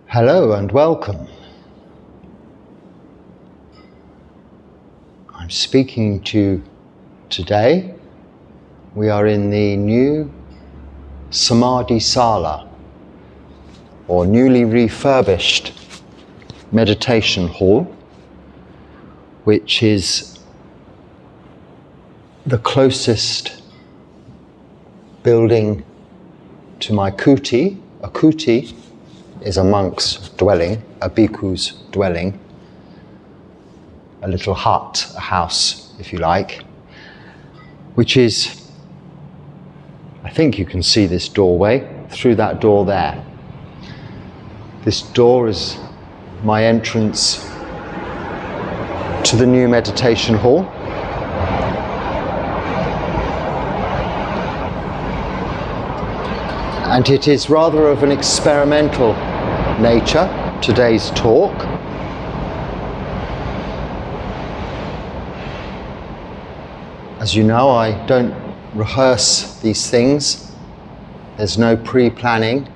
Hello and welcome. I'm speaking to you today. We are in the new Samadhi Sala, or newly refurbished meditation hall, which is the closest building to my kuti. A kuti is a monk's dwelling, a bhikkhu's dwelling, a little hut, a house, if you like, which is, I think you can see this doorway through that door there. This door is my entrance to the new meditation hall. And it is rather of an experimental nature, today's talk. As you know, I don't rehearse these things. There's no pre-planning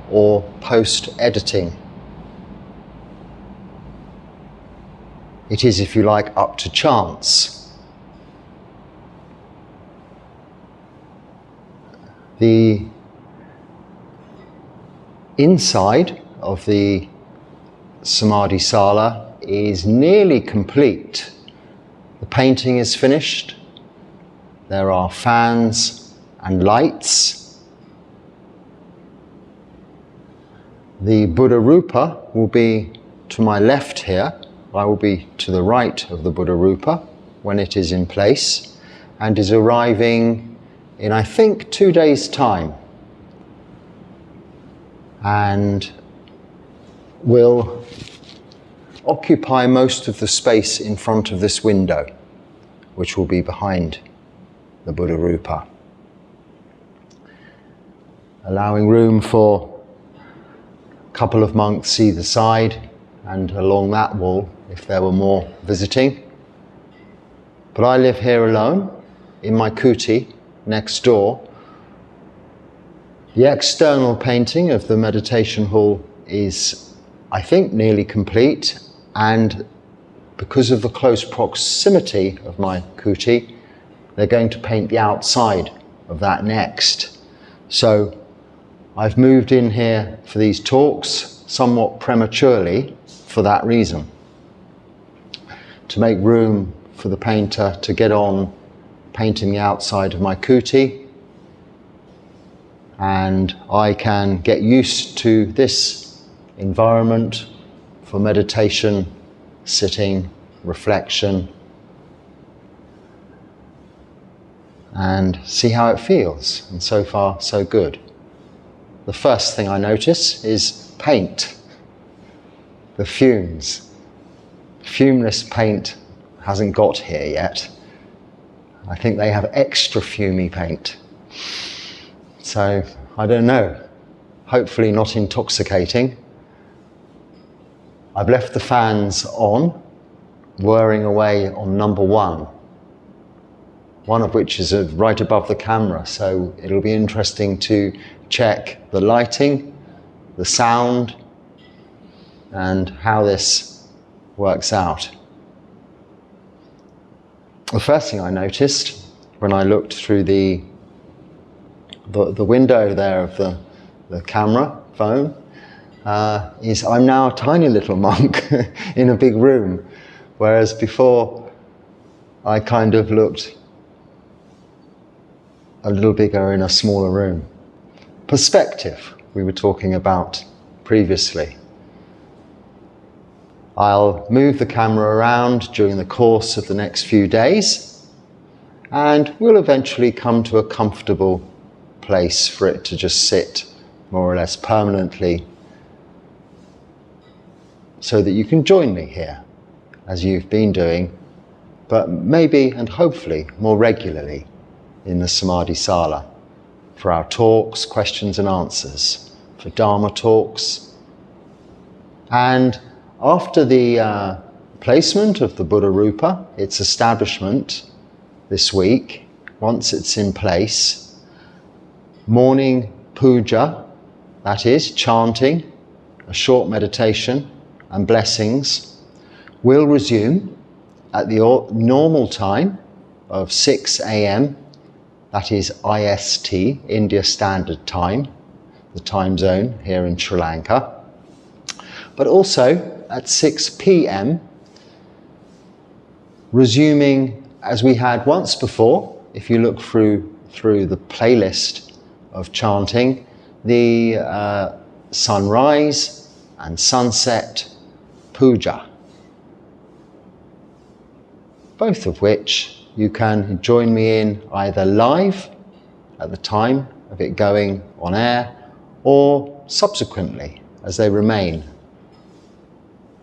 or post-editing. It is, if you like, up to chance. The inside of the Samadhi Sala is nearly complete. The painting is finished. There are fans and lights. The Buddha Rupa will be to my left here. I will be to the right of the Buddha Rupa when it is in place, and is arriving in, I think, 2 days' time, and will occupy most of the space in front of this window, which will be behind the Buddha Rupa, allowing room for a couple of monks either side and along that wall if there were more visiting. But I live here alone in my kuti next door. The external painting of the meditation hall is, I think, nearly complete, and because of the close proximity of my kuti, they're going to paint the outside of that next. So I've moved in here for these talks somewhat prematurely for that reason, to make room for the painter to get on painting the outside of my kuti, and I can get used to this environment for meditation, sitting, reflection, and see how it feels. And so far, so good. The first thing I notice is paint. The fumes. Fumeless paint hasn't got here yet. I think they have extra fumey paint. So, I don't know. Hopefully not intoxicating. I've left the fans on, whirring away on number one of which is right above the camera, so it'll be interesting to check the lighting, the sound, and how this works out. The first thing I noticed when I looked through the window there of the camera phone is I'm now a tiny little monk in a big room, whereas before I kind of looked a little bigger in a smaller room. Perspective we were talking about previously. I'll move the camera around during the course of the next few days, and we'll eventually come to a comfortable place for it to just sit more or less permanently, so that you can join me here as you've been doing, but maybe and hopefully more regularly in the Samadhi Sala for our talks, questions and answers, for Dharma talks. And after the placement of the Buddha Rupa, its establishment this week, once it's in place, morning puja, that is, chanting, a short meditation and blessings, will resume at the normal time of 6 a.m, that is IST, India Standard Time, the time zone here in Sri Lanka, but also at 6 p.m, resuming as we had once before. If you look through the playlist of chanting, the sunrise and sunset puja, both of which you can join me in either live at the time of it going on air or subsequently as they remain.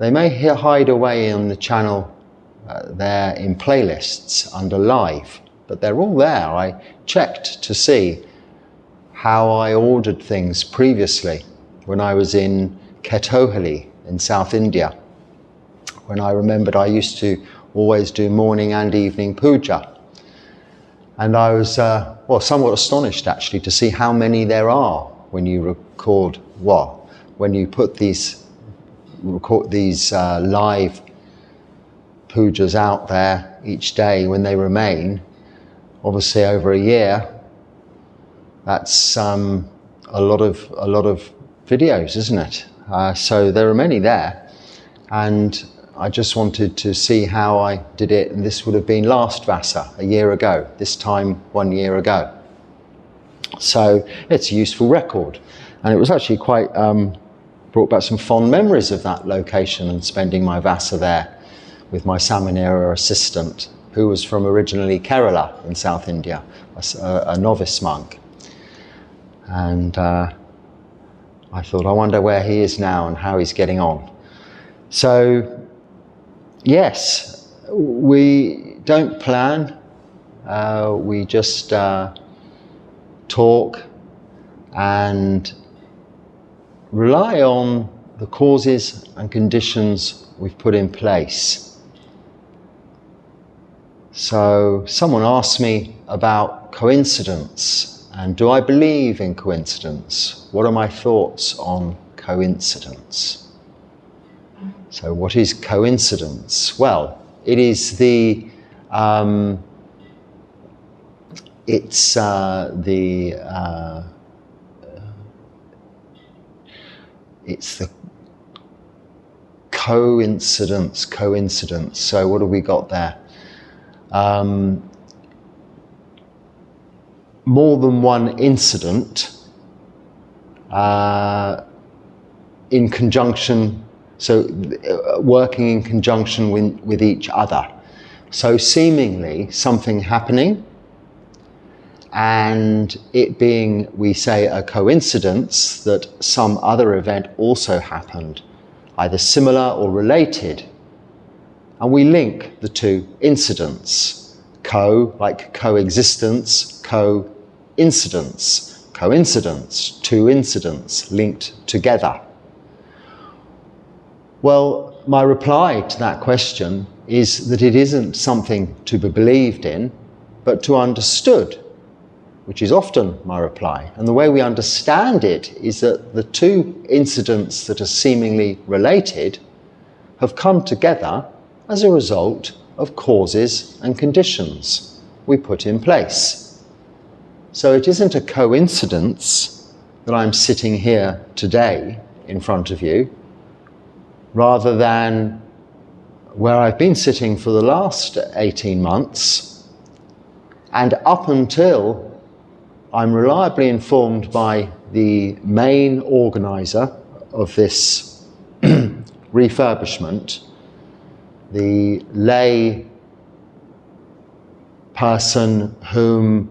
They may hide away on the channel there in playlists under live, but they're all there. I checked to see how I ordered things previously when I was in Ketohali in South India, when I remembered I used to always do morning and evening puja. And I was somewhat astonished actually to see how many there are when you record, when you put these live pujas out there each day when they remain, obviously over a year. That's a lot of videos, isn't it? So there are many there, and I just wanted to see how I did it, and this would have been last Vasa, a year ago, this time 1 year ago. So it's a useful record, and it was actually quite brought back some fond memories of that location and spending my Vasa there with my Samanera assistant, who was from originally Kerala in South India, a novice monk. And I thought, I wonder where he is now and how he's getting on. So yes, we don't plan, we just talk and rely on the causes and conditions we've put in place. So someone asked me about coincidence, and do I believe in coincidence? What are my thoughts on coincidence? So what is coincidence? Well, it is the coincidence. So what have we got there? More than one incident in conjunction, so working in conjunction with each other. So seemingly something happening and it being, we say, a coincidence that some other event also happened, either similar or related. And we link the two incidents. Like coexistence, coincidence, coincidence, two incidents linked together. Well, my reply to that question is that it isn't something to be believed in, but to understood, which is often my reply. And the way we understand it is that the two incidents that are seemingly related have come together as a result of causes and conditions we put in place. So it isn't a coincidence that I'm sitting here today in front of you, rather than where I've been sitting for the last 18 months, and up until I'm reliably informed by the main organizer of this refurbishment, the lay person whom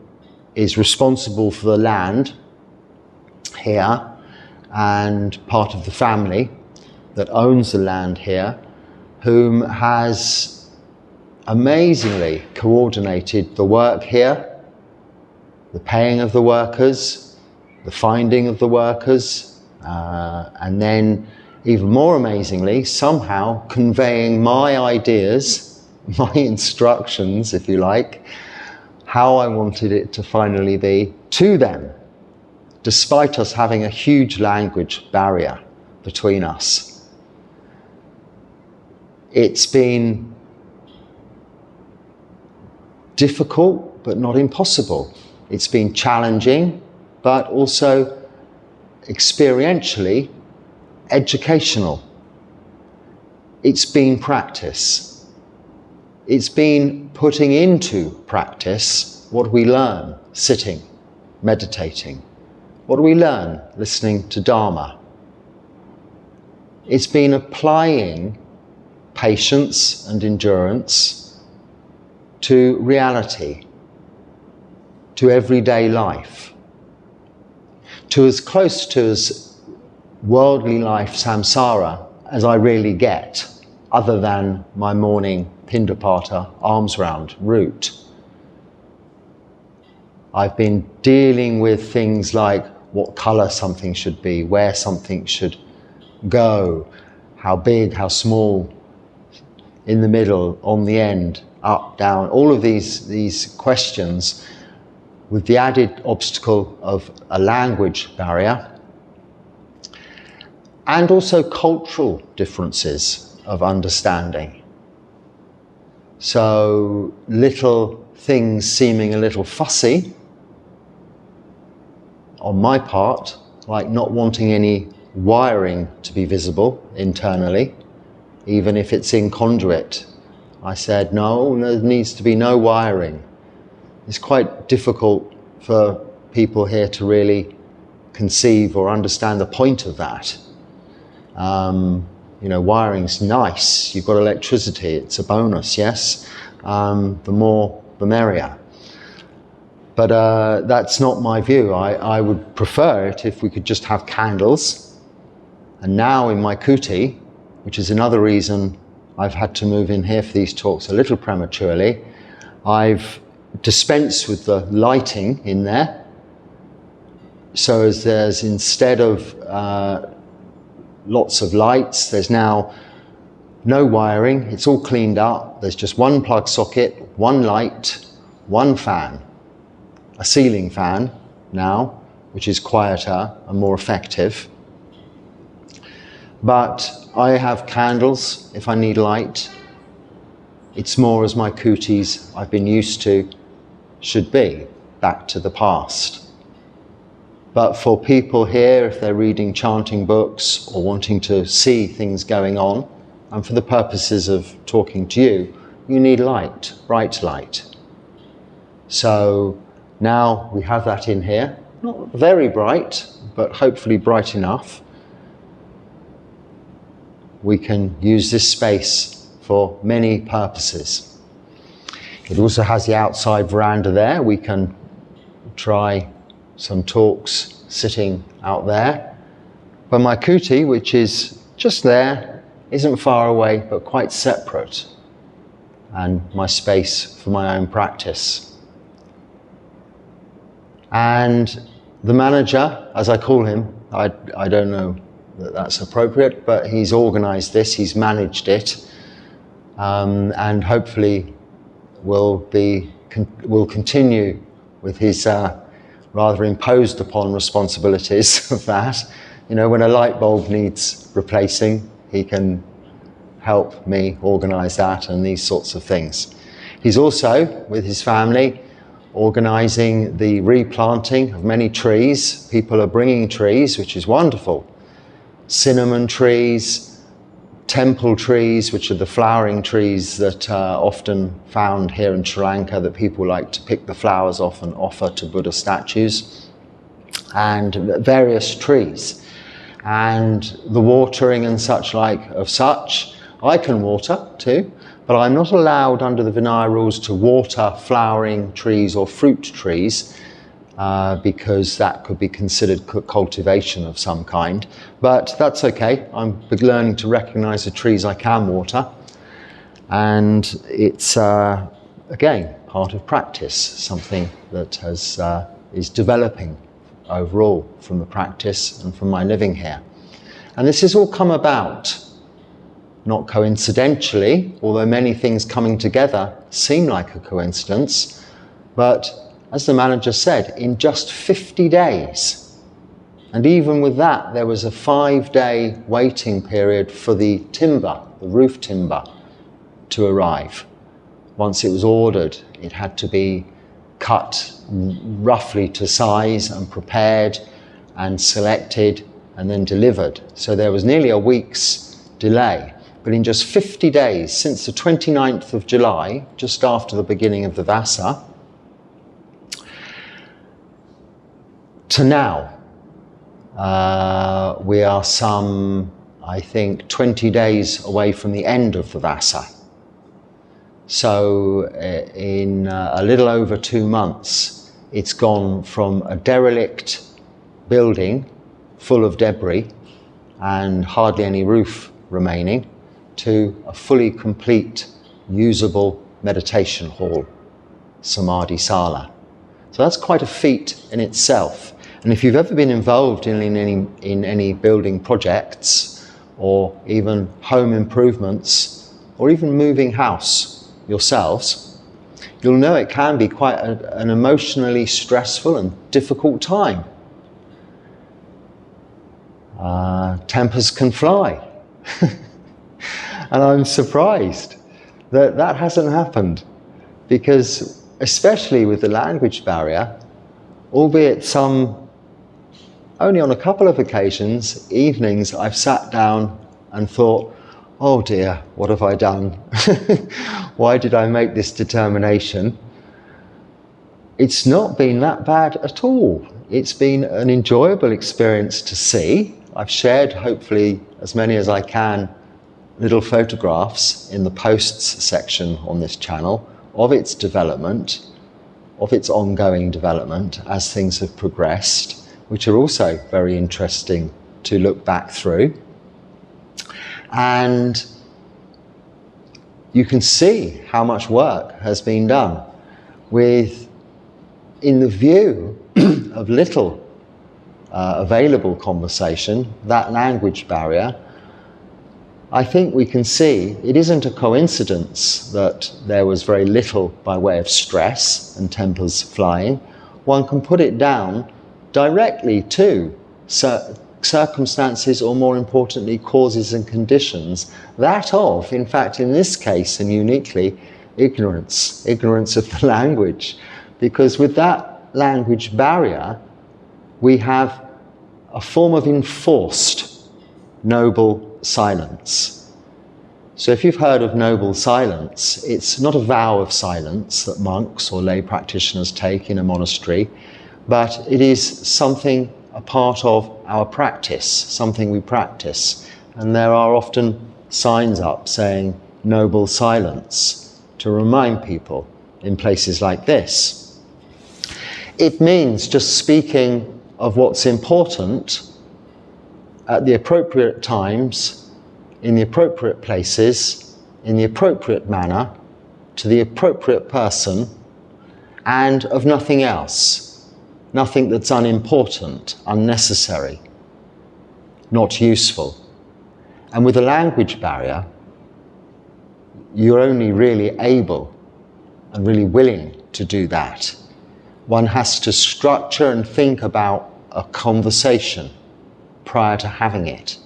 is responsible for the land here and part of the family that owns the land here, whom has amazingly coordinated the work here, the paying of the workers, the finding of the workers, and then even more amazingly, somehow conveying my ideas, my instructions, if you like, how I wanted it to finally be to them, despite us having a huge language barrier between us. It's been difficult, but not impossible. It's been challenging, but also experientially educational. It's been practice. It's been putting into practice what we learn sitting, meditating. What do we learn listening to Dharma? It's been applying patience and endurance to reality, to everyday life, to as close to as worldly life, samsara, as I really get, other than my morning Pindapata arms round route. I've been dealing with things like what colour something should be, where something should go, how big, how small, in the middle, on the end, up, down, all of these questions, with the added obstacle of a language barrier, and also cultural differences of understanding. So little things seeming a little fussy on my part, like not wanting any wiring to be visible internally, even if it's in conduit. I said, no, there needs to be no wiring. It's quite difficult for people here to really conceive or understand the point of that. You know, wiring's nice. You've got electricity. It's a bonus, yes? The more, the merrier. But that's not my view. I would prefer it if we could just have candles. And now in my kuti, which is another reason I've had to move in here for these talks a little prematurely, I've dispensed with the lighting in there. So as there's, instead of lots of lights, there's now no wiring. It's all cleaned up. There's just one plug socket, one light, one fan, a ceiling fan now, which is quieter and more effective. But I have candles if I need light. It's more as my kutis I've been used to should be, back to the past. But for people here, if they're reading chanting books or wanting to see things going on, and for the purposes of talking to you, you need light, bright light. So now we have that in here, not very bright, but hopefully bright enough. We can use this space for many purposes. It also has the outside veranda there. We can try some talks sitting out there. But my kuti, which is just there, isn't far away, but quite separate, and my space for my own practice. And the manager, as I call him, I don't know that that's appropriate, but he's organized this, he's managed it, and hopefully will continue with his rather imposed upon responsibilities of that. You know, when a light bulb needs replacing, he can help me organize that and these sorts of things. He's also, with his family, organizing the replanting of many trees. People are bringing trees, which is wonderful. Cinnamon trees, temple trees, which are the flowering trees that are often found here in Sri Lanka, that people like to pick the flowers off and offer to Buddha statues, and various trees. And the watering and such like of such, I can water too, but I'm not allowed under the Vinaya rules to water flowering trees or fruit trees, because that could be considered cultivation of some kind. But that's okay. I'm learning to recognize the trees I can water. And it's, again, part of practice, something that is developing overall from the practice and from my living here. And this has all come about, not coincidentally, although many things coming together seem like a coincidence, but as the manager said, in just 50 days. And even with that, there was a 5-day waiting period for the timber, the roof timber, to arrive. Once it was ordered, it had to be cut roughly to size and prepared and selected and then delivered. So there was nearly a week's delay. But in just 50 days, since the 29th of July, just after the beginning of the Vasa, to now, we are some, I think, 20 days away from the end of the Vasa. So in a little over 2 months, it's gone from a derelict building full of debris and hardly any roof remaining to a fully complete, usable meditation hall, Samadhi Sala. So that's quite a feat in itself. And if you've ever been involved in any building projects or even home improvements or even moving house yourselves, you'll know it can be quite an emotionally stressful and difficult time. Tempers can fly. And I'm surprised that that hasn't happened, because especially with the language barrier, albeit only on a couple of occasions, evenings, I've sat down and thought, oh dear, what have I done? Why did I make this determination? It's not been that bad at all. It's been an enjoyable experience to see. I've shared, hopefully, as many as I can, little photographs in the posts section on this channel of its development, of its ongoing development as things have progressed, which are also very interesting to look back through. And you can see how much work has been done in the view of little available conversation, that language barrier. I think we can see it isn't a coincidence that there was very little by way of stress and tempers flying. One can put it down directly to circumstances, or more importantly, causes and conditions, that of, in fact, in this case and uniquely, ignorance of the language. Because with that language barrier, we have a form of enforced noble silence. So if you've heard of noble silence, it's not a vow of silence that monks or lay practitioners take in a monastery, but it is something, a part of our practice, something we practice. And there are often signs up saying noble silence to remind people in places like this. It means just speaking of what's important at the appropriate times, in the appropriate places, in the appropriate manner, to the appropriate person, and of nothing else. Nothing that's unimportant, unnecessary, not useful. And with a language barrier, you're only really able and really willing to do that. One has to structure and think about a conversation prior to having it.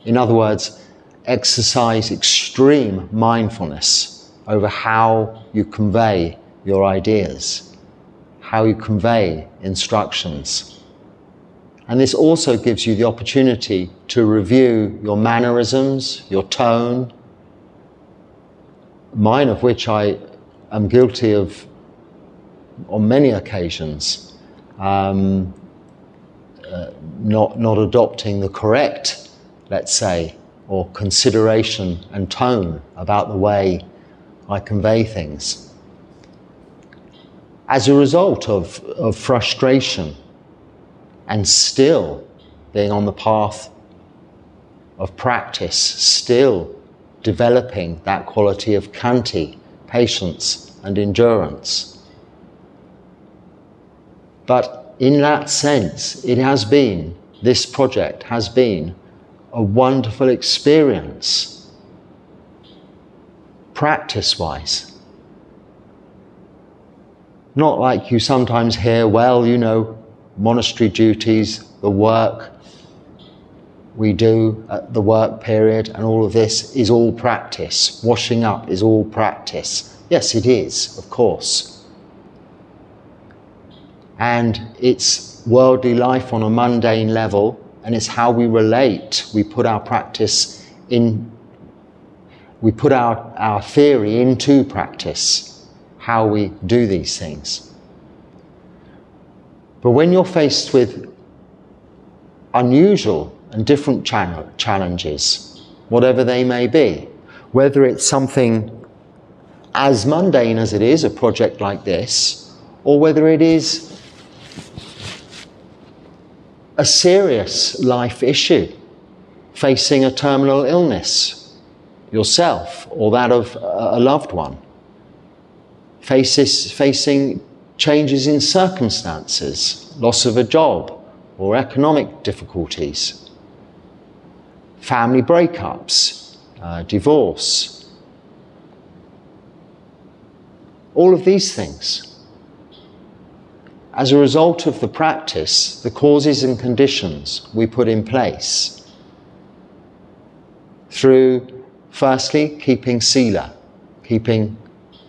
In other words, exercise extreme mindfulness over how you convey your ideas, how you convey instructions. And this also gives you the opportunity to review your mannerisms, your tone, mine of which I am guilty of on many occasions, not adopting the correct, let's say, or consideration and tone about the way I convey things. As a result of frustration and still being on the path of practice, still developing that quality of khanti, patience and endurance. But in that sense, this project has been a wonderful experience, practice-wise. Not like you sometimes hear, well, you know, monastery duties, the work we do at the work period and all of this is all practice. Washing up is all practice. Yes, it is, of course. And it's worldly life on a mundane level, and it's how we relate. We put our practice in, we put our theory into practice, how we do these things. But when you're faced with unusual and different challenges, whatever they may be, whether it's something as mundane as it is, a project like this, or whether it is a serious life issue, facing a terminal illness yourself or that of a loved one, facing changes in circumstances, loss of a job or economic difficulties, family breakups, divorce, all of these things. As a result of the practice, the causes and conditions we put in place through, firstly, keeping sila, keeping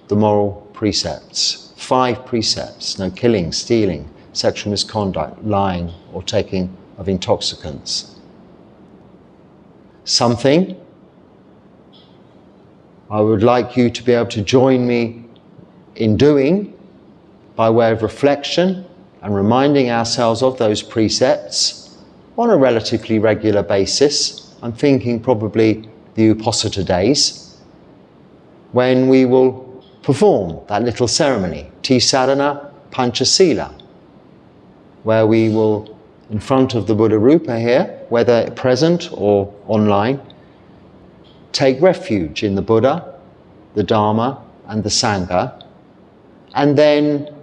the moral precepts, 5 precepts: no killing, stealing, sexual misconduct, lying, or taking of intoxicants. Something I would like you to be able to join me in doing by way of reflection and reminding ourselves of those precepts on a relatively regular basis. I'm thinking probably the Uposatha days, when we will perform that little ceremony, Tisarana Panchasila, where we will, in front of the Buddha Rupa here, whether present or online, take refuge in the Buddha, the Dharma and the Sangha, and then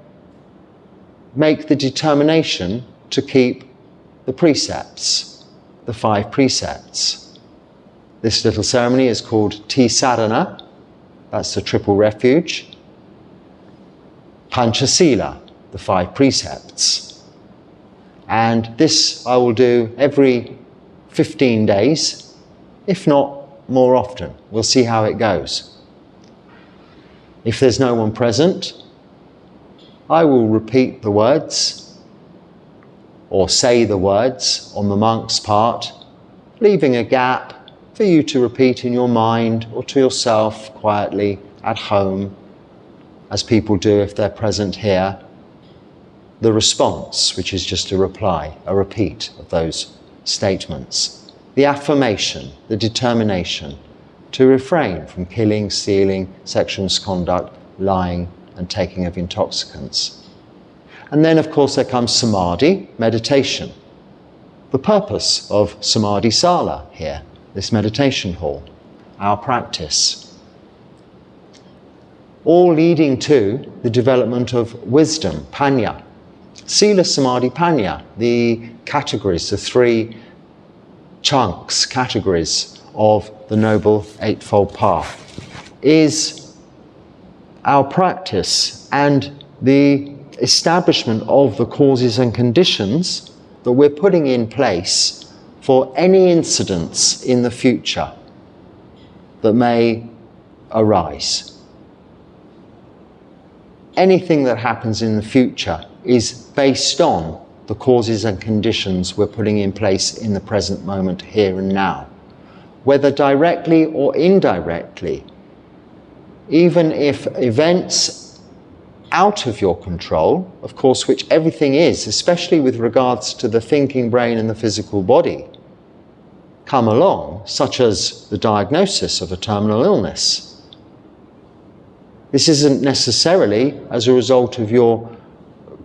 make the determination to keep the precepts, the 5 precepts. This little ceremony is called Tisarana, that's the triple refuge. Panchasila, the 5 precepts. And this I will do every 15 days, if not more often. We'll see how it goes. If there's no one present, I will repeat the words or say the words on the monk's part, leaving a gap for you to repeat in your mind or to yourself quietly at home, as people do if they're present here, the response, which is just a reply, a repeat of those statements. The affirmation, the determination to refrain from killing, stealing, sexual misconduct, lying, and taking of intoxicants. And then, of course, there comes samadhi, meditation. The purpose of Samadhi Sala here, this meditation hall, our practice, all leading to the development of wisdom, panya. Sila, Samadhi, Panya, the categories, the 3 chunks, categories of the Noble Eightfold Path, is our practice and the establishment of the causes and conditions that we're putting in place for any incidents in the future that may arise. Anything that happens in the future is based on the causes and conditions we're putting in place in the present moment, here and now. Whether directly or indirectly, even if events out of your control, of course, which everything is, especially with regards to the thinking brain and the physical body, come along, such as the diagnosis of a terminal illness. This isn't necessarily as a result of your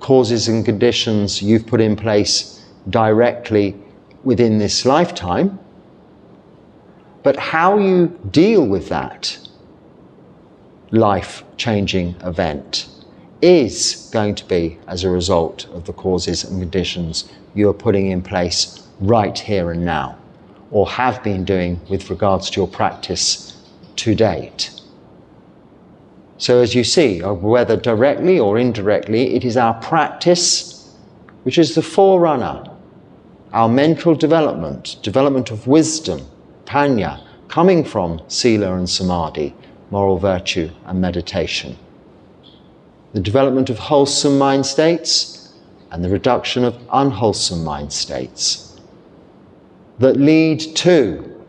causes and conditions you've put in place directly within this lifetime, But how you deal with that life-changing event is going to be as a result of the causes and conditions you are putting in place right here and now, or have been doing with regards to your practice to date. So as you see, whether directly or indirectly, it is our practice which is the forerunner, our mental development of wisdom, panya, coming from sila and samadhi, moral virtue and meditation. The development of wholesome mind states and the reduction of unwholesome mind states that lead to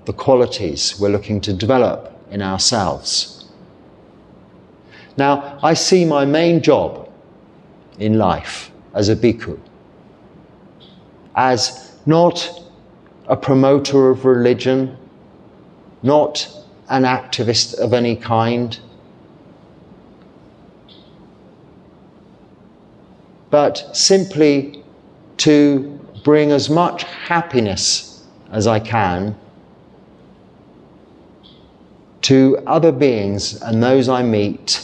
the qualities we're looking to develop in ourselves. Now, I see my main job in life as a bhikkhu as not a promoter of religion, not an activist of any kind, but simply to bring as much happiness as I can to other beings and those I meet,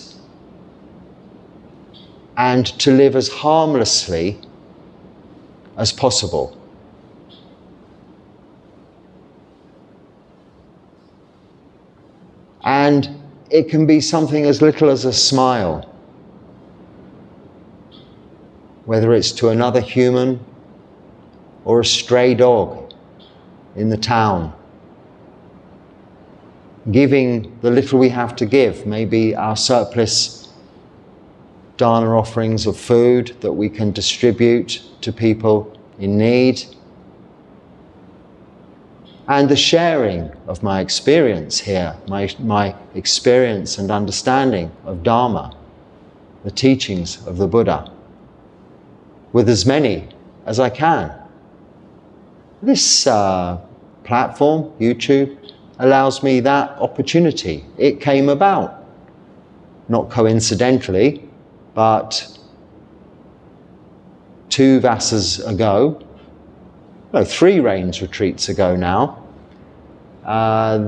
and to live as harmlessly as possible. And it can be something as little as a smile, whether it's to another human or a stray dog in the town. Giving the little we have to give, maybe our surplus dana offerings of food that we can distribute to people in need. And the sharing of my experience here, my experience and understanding of Dharma, the teachings of the Buddha, with as many as I can. This platform, YouTube, allows me that opportunity. It came about, not coincidentally, but 2 Vasas ago, no, 3 rains retreats ago now,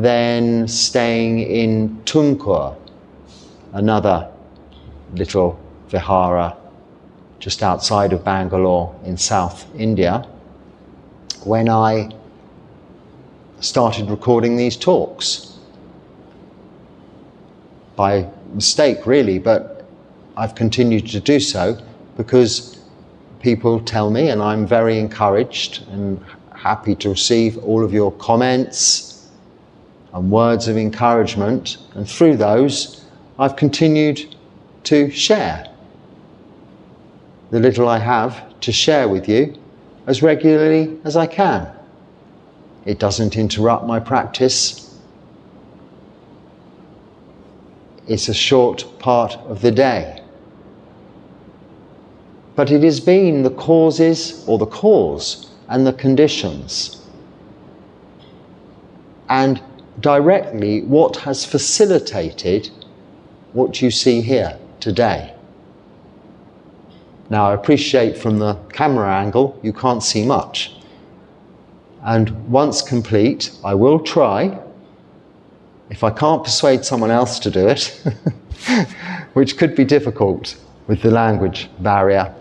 then staying in Tunkur, another little vihara just outside of Bangalore in South India, when I started recording these talks. By mistake, really, but I've continued to do so because people tell me, and I'm very encouraged and happy to receive all of your comments and words of encouragement, and through those I've continued to share the little I have to share with you as regularly as I can. It doesn't interrupt my practice. It's a short part of the day. But it has been the causes, or the cause, and the conditions, and directly what has facilitated what you see here today. Now, I appreciate from the camera angle you can't see much. And once complete, I will try, if I can't persuade someone else to do it, which could be difficult with the language barrier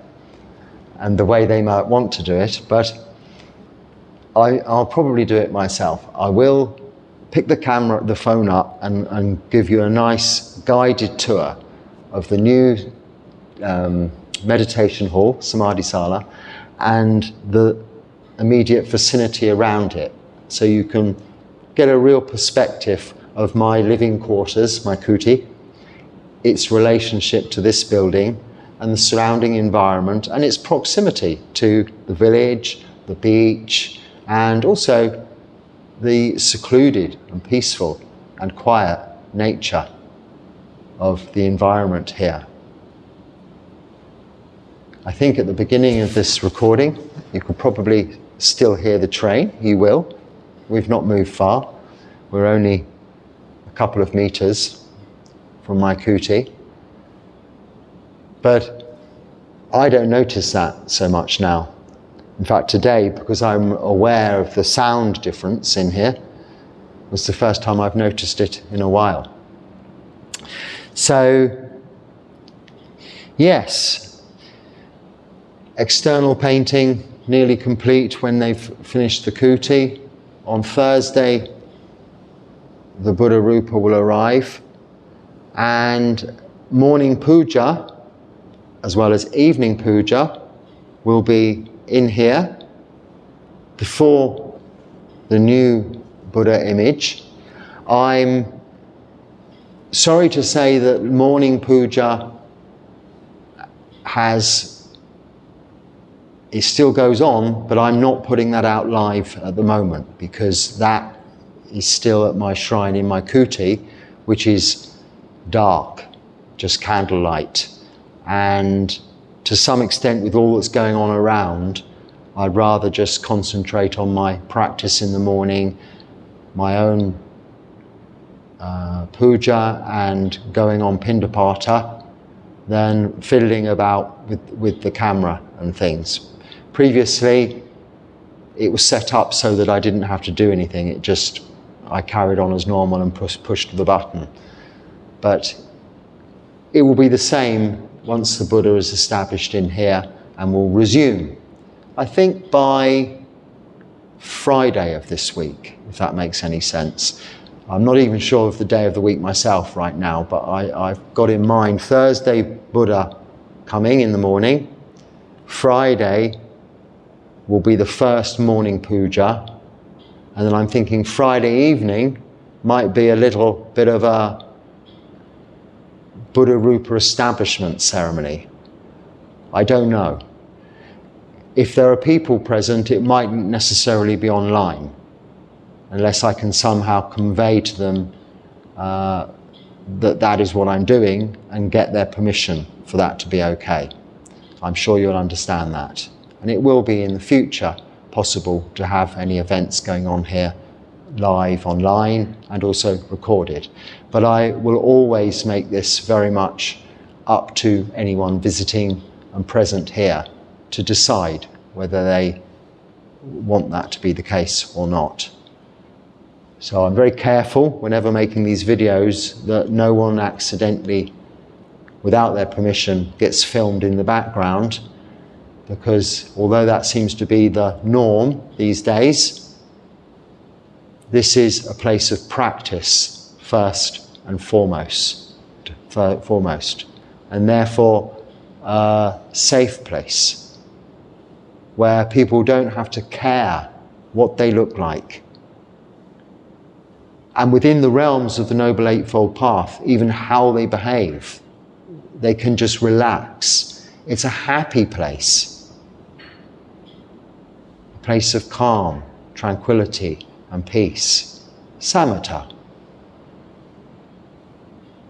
and the way they might want to do it, but I'll probably do it myself. I will pick the phone up and give you a nice guided tour of the new meditation hall, Samadhi Sala, and the immediate vicinity around it, so you can get a real perspective of my living quarters, my kuti, its relationship to this building and the surrounding environment, and its proximity to the village, the beach, and also the secluded and peaceful and quiet nature of the environment here. I think at the beginning of this recording, you could probably still hear the train. You will. We've not moved far. We're only a couple of meters from my kuti. But I don't notice that so much now. In fact, today, because I'm aware of the sound difference in here, was the first time I've noticed it in a while. So, yes, external painting nearly complete when they've finished the kuti. On Thursday, the Buddha Rupa will arrive, and morning puja, as well as evening puja, will be in here before the new Buddha image. I'm sorry to say that morning puja it still goes on, but I'm not putting that out live at the moment because that is still at my shrine in my kuti, which is dark, just candlelight. And to some extent, with all that's going on around, I'd rather just concentrate on my practice in the morning, my own puja and going on pindapata, than fiddling about with the camera and things. Previously, it was set up so that I didn't have to do anything. I carried on as normal and pushed the button. But it will be the same once the Buddha is established in here, and will resume, I think, by Friday of this week, if that makes any sense. I'm not even sure of the day of the week myself right now, but I've got in mind Thursday Buddha coming in the morning. Friday will be the first morning puja, and then I'm thinking Friday evening might be a little bit of a Buddha Rupa establishment ceremony. I don't know. If there are people present, it mightn't necessarily be online, unless I can somehow convey to them that is what I'm doing and get their permission for that to be okay. I'm sure you'll understand that. And it will be in the future possible to have any events going on here live online and also recorded. But I will always make this very much up to anyone visiting and present here to decide whether they want that to be the case or not. So I'm very careful whenever making these videos that no one accidentally, without their permission, gets filmed in the background, because although that seems to be the norm these days, this is a place of practice first and foremost, and therefore a safe place where people don't have to care what they look like. And within the realms of the Noble Eightfold Path, even how they behave, they can just relax. It's a happy place. A place of calm, tranquility, and peace. Samatha.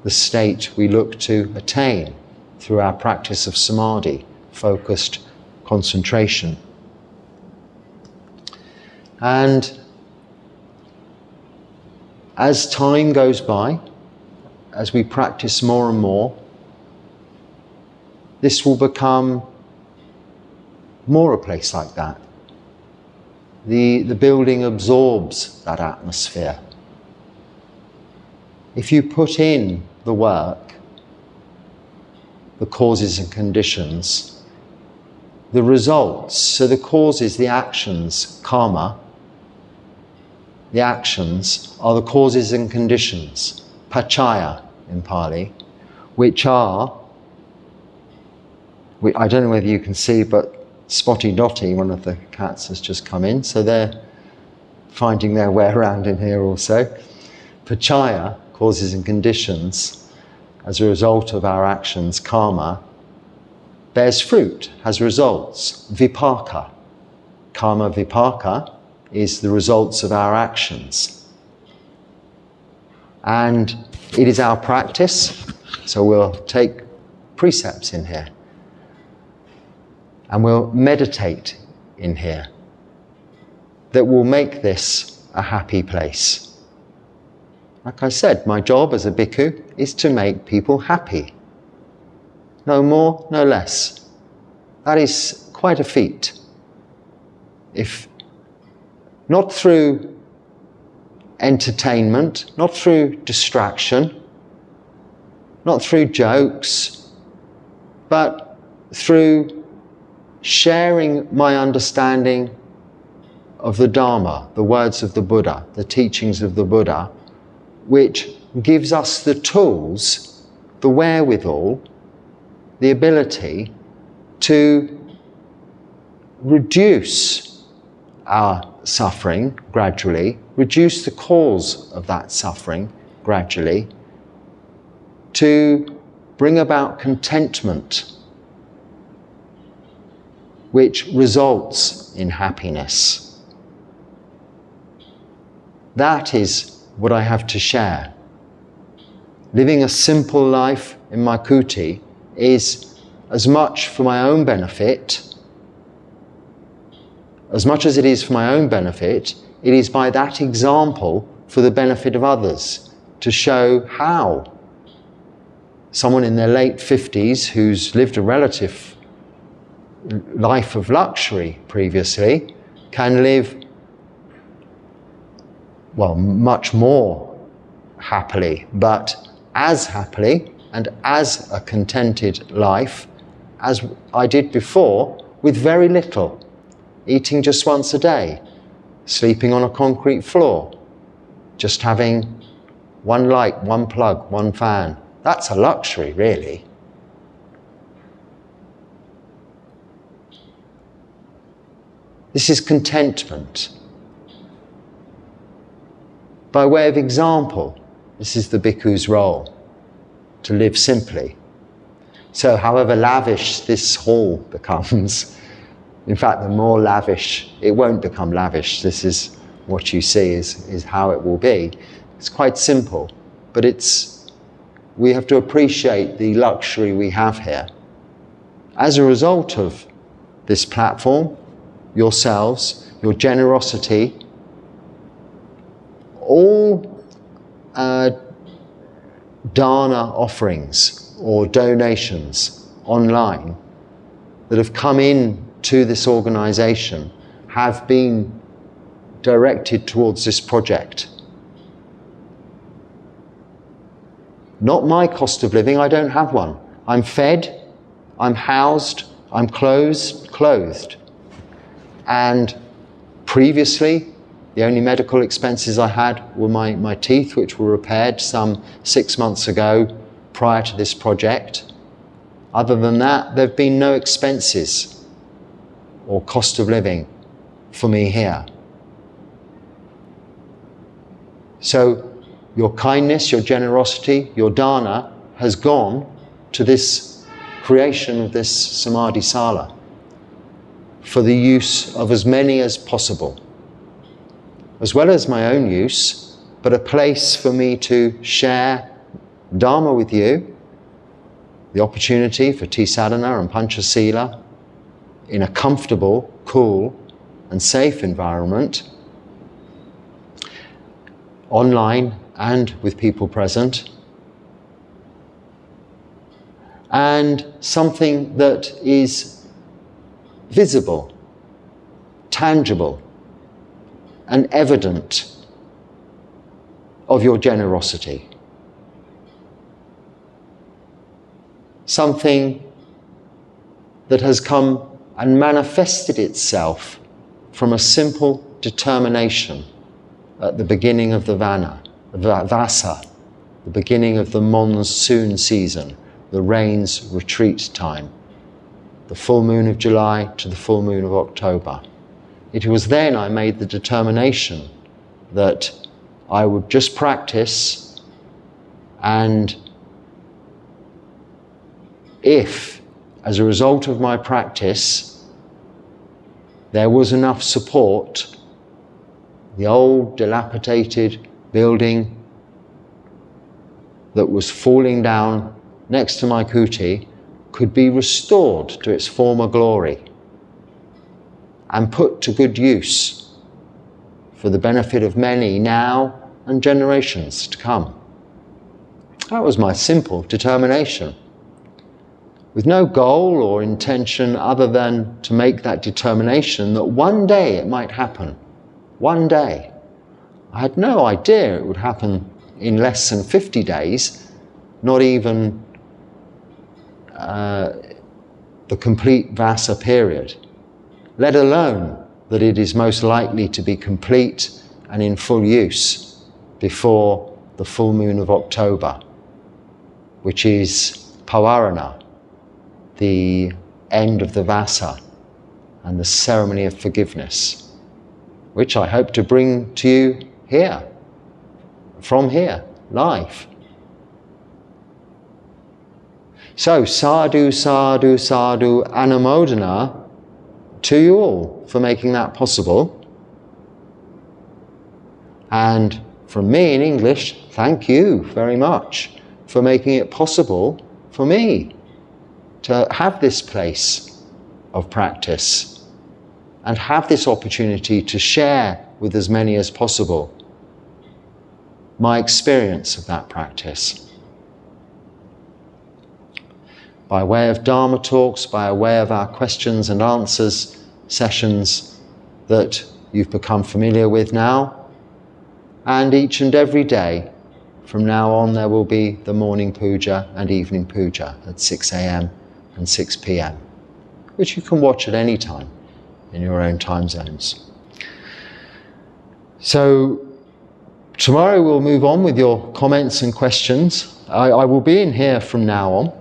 The state we look to attain through our practice of samadhi, focused concentration. And as time goes by, as we practice more and more, this will become more a place like that. The building absorbs that atmosphere. If you put in the work, the causes and conditions, the results, so the causes, the actions, karma, the actions are the causes and conditions, paccaya in Pali, which are, I don't know whether you can see, but Spotty Dotty, one of the cats, has just come in, so they're finding their way around in here also. Paccaya, causes and conditions, as a result of our actions, karma, bears fruit, has results, vipaka. Karma vipaka is the results of our actions. And it is our practice, so we'll take precepts in here. And we'll meditate in here, that will make this a happy place. Like I said, my job as a bhikkhu is to make people happy. No more, no less. That is quite a feat. If not through entertainment, not through distraction, not through jokes, but through sharing my understanding of the Dharma, the words of the Buddha, the teachings of the Buddha, which gives us the tools, the wherewithal, the ability to reduce our suffering gradually, reduce the cause of that suffering gradually, to bring about contentment, which results in happiness. That is what I have to share. Living a simple life in my kuti is as much for my own benefit, as much as it is for my own benefit, it is by that example for the benefit of others, to show how someone in their late 50s who's lived a relative life of luxury previously can live, well, much more happily, but as happily and as a contented life as I did before, with very little. Eating just once a day, sleeping on a concrete floor, just having one light, one plug, one fan. That's a luxury, really. This is contentment. By way of example, this is the bhikkhu's role, to live simply. So however lavish this hall becomes, in fact, the more lavish, it won't become lavish. This is what you see is how it will be. It's quite simple, but we have to appreciate the luxury we have here. As a result of this platform, yourselves, your generosity, all dana offerings or donations online that have come in to this organization have been directed towards this project. Not my cost of living, I don't have one. I'm fed, I'm housed, I'm clothed. And previously, the only medical expenses I had were my teeth, which were repaired some 6 months ago prior to this project. Other than that, there have been no expenses or cost of living for me here. So your kindness, your generosity, your dana has gone to this creation of this Samadhi Sala for the use of as many as possible, as well as my own use, but a place for me to share Dharma with you, the opportunity for Tisadhana and Panchasila in a comfortable, cool and safe environment, online and with people present, and something that is visible, tangible and evident of your generosity. Something that has come and manifested itself from a simple determination at the beginning of the Vasa, the beginning of the monsoon season, the rain's retreat time, the full moon of July to the full moon of October. It was then I made the determination that I would just practice, and if, as a result of my practice, there was enough support, the old dilapidated building that was falling down next to my kuti could be restored to its former glory and put to good use for the benefit of many now and generations to come. That was my simple determination, with no goal or intention other than to make that determination that one day it might happen. One day I had no idea it would happen in less than 50 days, not even the complete Vasa period, let alone that it is most likely to be complete and in full use before the full moon of October, which is Pavarana, the end of the Vasa and the ceremony of forgiveness, which I hope to bring to you here, from here, live. So, sadhu, sadhu, sadhu, anumodana to you all for making that possible. And from me in English, thank you very much for making it possible for me to have this place of practice and have this opportunity to share with as many as possible my experience of that practice. By way of Dharma talks, by way of our questions and answers sessions that you've become familiar with now, and each and every day from now on there will be the morning puja and evening puja at 6 a.m. and 6 p.m, which you can watch at any time in your own time zones. So tomorrow we'll move on with your comments and questions. I will be in here from now on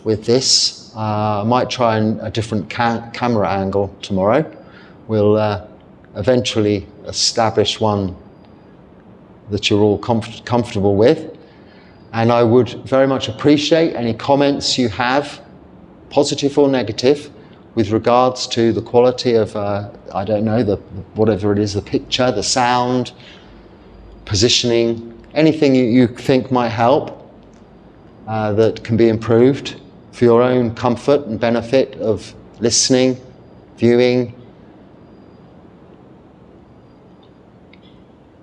with this. I might try a different camera angle tomorrow. We'll eventually establish one that you're all comfortable with. And I would very much appreciate any comments you have, positive or negative, with regards to the quality of, I don't know, whatever it is, the picture, the sound, positioning, anything you think might help that can be improved for your own comfort and benefit of listening, viewing,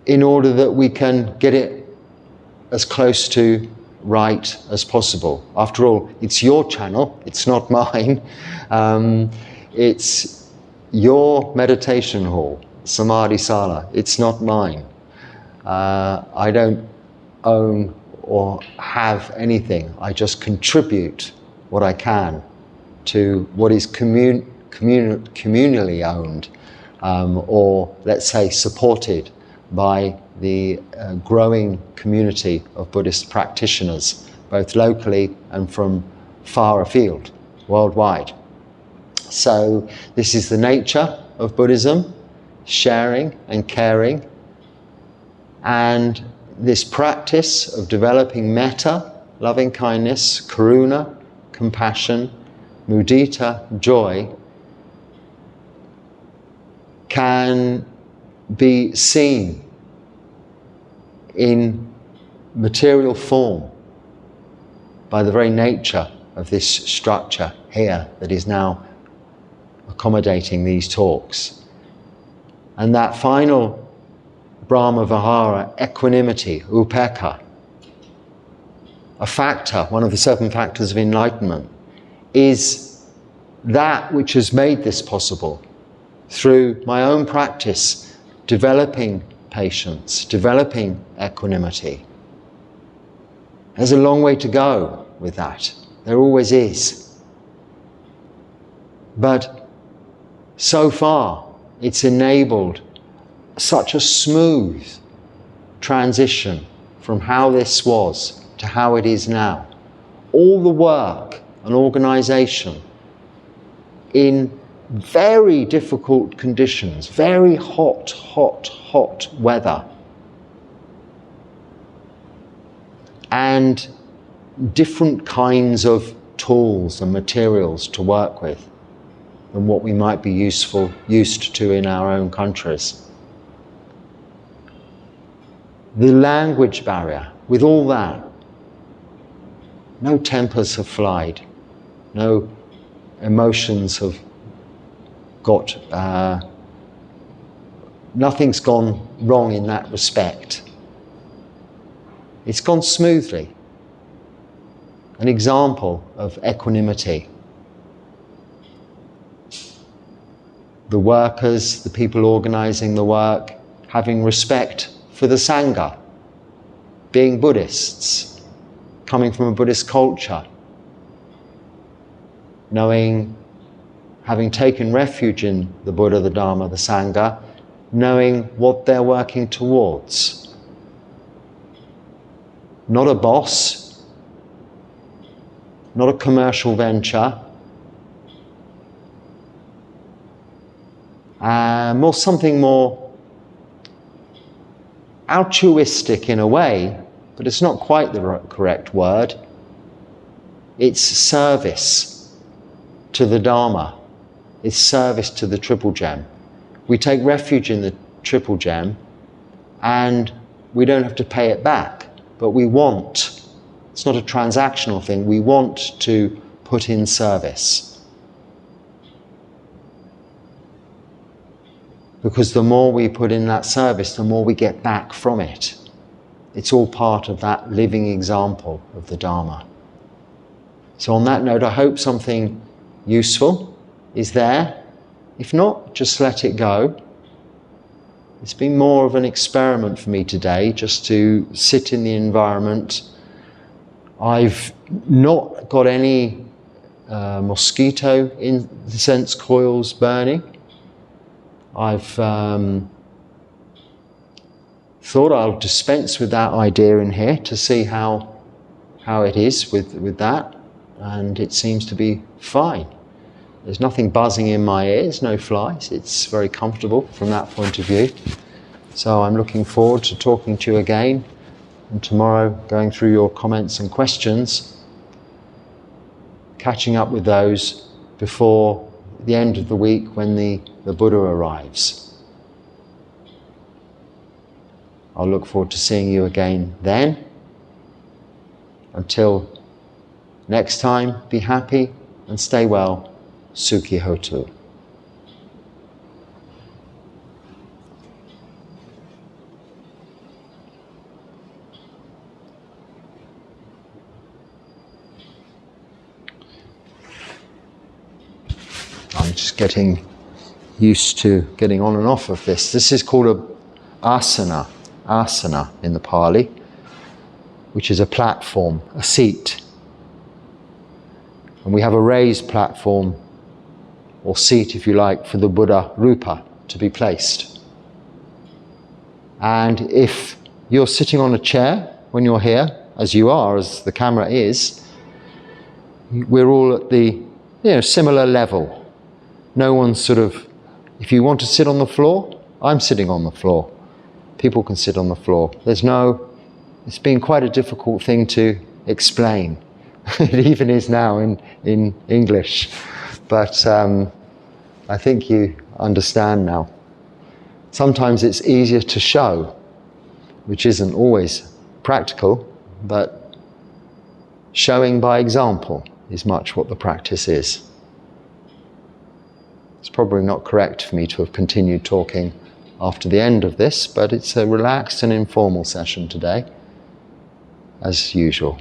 in order that we can get it as close to right as possible. After all, it's your channel, it's not mine. It's your meditation hall, Samadhi Sala, it's not mine. I don't own or have anything. I just contribute what I can to what is communally owned, or let's say supported by the growing community of Buddhist practitioners, both locally and from far afield, worldwide. So this is the nature of Buddhism, sharing and caring, and this practice of developing metta, loving kindness, karuna, compassion, mudita, joy, can be seen in material form by the very nature of this structure here that is now accommodating these talks. And that final Brahma Vihara, equanimity, upekkha, a factor, one of the 7 factors of enlightenment, is that which has made this possible through my own practice, developing patience, developing equanimity. There's a long way to go with that. There always is. But so far, it's enabled such a smooth transition from how this was to how it is now. All the work and organization in very difficult conditions, very hot weather, and different kinds of tools and materials to work with than what we might be used to in our own countries. The language barrier, with all that, no tempers have flied, no emotions have got, nothing's gone wrong in that respect. It's gone smoothly. An example of equanimity. The workers, the people organizing the work, having respect for the Sangha, being Buddhists, coming from a Buddhist culture, knowing, having taken refuge in the Buddha, the Dharma, the Sangha, knowing what they're working towards. Not a boss, not a commercial venture, something more altruistic in a way, but it's not quite the correct word. It's service to the Dharma. It's service to the Triple Gem. We take refuge in the Triple Gem and we don't have to pay it back, but we want, it's not a transactional thing, we want to put in service. Because the more we put in that service, the more we get back from it. It's all part of that living example of the Dharma. So on that note, I hope something useful is there. If not, just let it go. It's been more of an experiment for me today, just to sit in the environment. I've not got any mosquito incense coils burning. I've thought I'll dispense with that idea in here to see how it is with that, and it seems to be fine. There's nothing buzzing in my ears, no flies. It's very comfortable from that point of view. So I'm looking forward to talking to you again, and tomorrow going through your comments and questions, catching up with those before the end of the week when the Buddha arrives. I'll look forward to seeing you again then. Until next time, be happy and stay well. Sukhi Hotu. I'm just getting used to getting on and off of this. This is called a asana in the Pali, which is a platform, a seat. And we have a raised platform, or seat if you like, for the Buddha Rupa to be placed. And if you're sitting on a chair when you're here, as you are, as the camera is, we're all at the similar level. No one's sort of, if you want to sit on the floor, I'm sitting on the floor. People can sit on the floor. It's been quite a difficult thing to explain. It even is now in English. But I think you understand now. Sometimes it's easier to show, which isn't always practical, but showing by example is much what the practice is. It's probably not correct for me to have continued talking after the end of this, but it's a relaxed and informal session today, as usual.